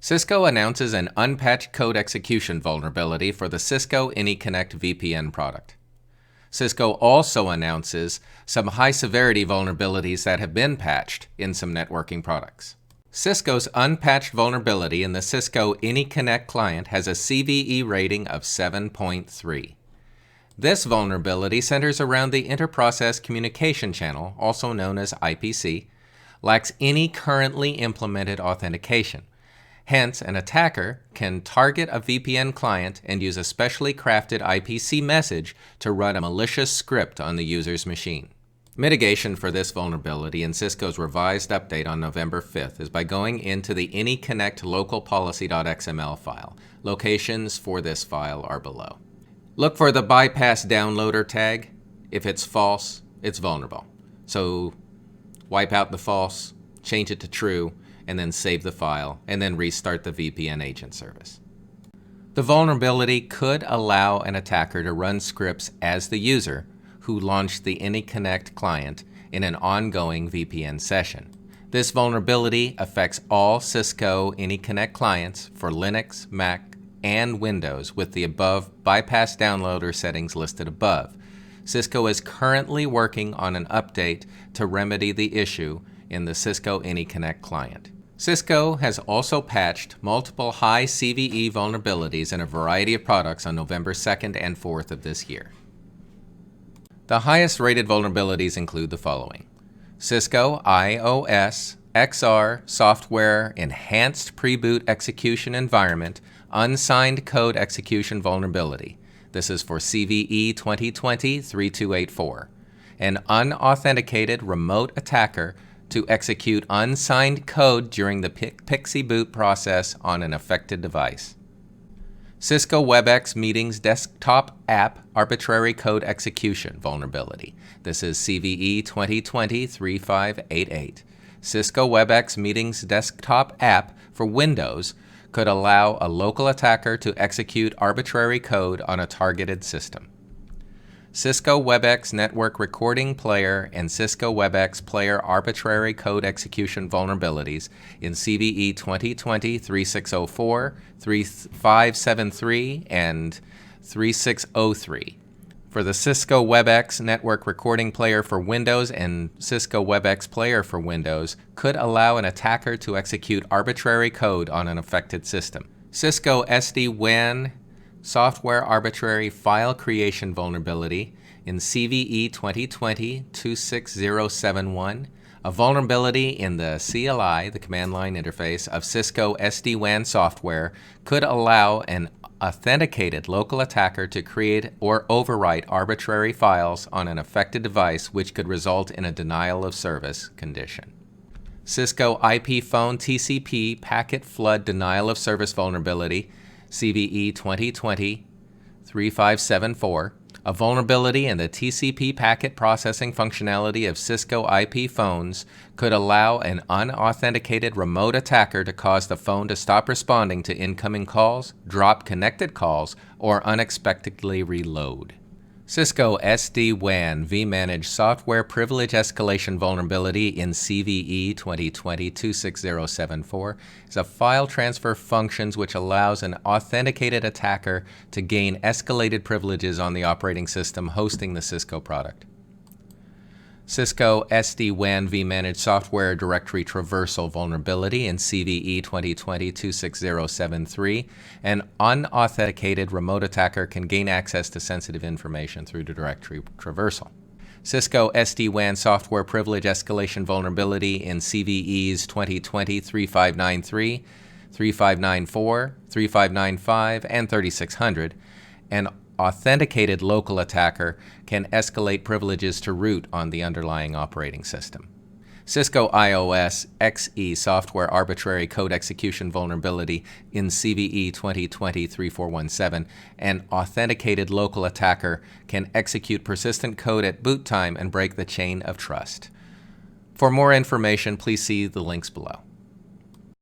Cisco announces an unpatched code execution vulnerability for the Cisco AnyConnect VPN product. Cisco also announces some high-severity vulnerabilities that have been patched in some networking products. Cisco's unpatched vulnerability in the Cisco AnyConnect Client has a CVE rating of 7.3. This vulnerability centers around the interprocess communication channel, also known as IPC, lacks any currently implemented authentication. Hence, an attacker can target a VPN client and use a specially crafted IPC message to run a malicious script on the user's machine. Mitigation for this vulnerability in Cisco's revised update on November 5th is by going into the AnyConnectLocalPolicy.xml file. Locations for this file are below. Look for the bypass downloader tag. If it's false, it's vulnerable. So wipe out the false, change it to true, and then save the file, and then restart the VPN agent service. The vulnerability could allow an attacker to run scripts as the user who launched the AnyConnect client in an ongoing VPN session. This vulnerability affects all Cisco AnyConnect clients for Linux, Mac, and Windows with the above bypass downloader settings listed above. Cisco is currently working on an update to remedy the issue in the Cisco AnyConnect client. Cisco has also patched multiple high CVE vulnerabilities in a variety of products on November 2nd and 4th of this year. The highest rated vulnerabilities include the following: Cisco iOS XR Software Enhanced Preboot Execution Environment Unsigned Code Execution Vulnerability. This is for CVE 2020-3284. An unauthenticated remote attacker to execute unsigned code during the PXE boot process on an affected device. Cisco Webex Meetings Desktop App Arbitrary Code Execution Vulnerability. This is CVE 2020-3588. Cisco Webex Meetings Desktop App for Windows could allow a local attacker to execute arbitrary code on a targeted system. Cisco Webex Network Recording Player and Cisco Webex Player Arbitrary Code Execution Vulnerabilities in CVE 2020-3604, 3573, and 3603. For the Cisco Webex Network Recording Player for Windows and Cisco Webex Player for Windows could allow an attacker to execute arbitrary code on an affected system. Cisco SD-WAN Software Arbitrary File Creation Vulnerability in CVE 2020-26071, a vulnerability in the CLI, the command line interface, of Cisco SD-WAN software could allow an authenticated local attacker to create or overwrite arbitrary files on an affected device, which could result in a denial of service condition. Cisco IP Phone TCP Packet Flood Denial of Service Vulnerability, CVE 2020-3574, a vulnerability in the TCP packet processing functionality of Cisco IP phones could allow an unauthenticated remote attacker to cause the phone to stop responding to incoming calls, drop connected calls, or unexpectedly reload. Cisco SD-WAN vManage Software Privilege Escalation Vulnerability in CVE 2020-26074 is a file transfer functions which allows an authenticated attacker to gain escalated privileges on the operating system hosting the Cisco product. Cisco SD-WAN vManage Software Directory Traversal Vulnerability in CVE 2020-26073. An unauthenticated remote attacker can gain access to sensitive information through the directory traversal. Cisco SD-WAN Software Privilege Escalation Vulnerability in CVEs 2020-3593, 3594, 3595, and 3600. An authenticated local attacker can escalate privileges to root on the underlying operating system. Cisco iOS XE Software Arbitrary Code Execution Vulnerability in CVE 2020-3417. An authenticated local attacker can execute persistent code at boot time and break the chain of trust. For more information, please see the links below.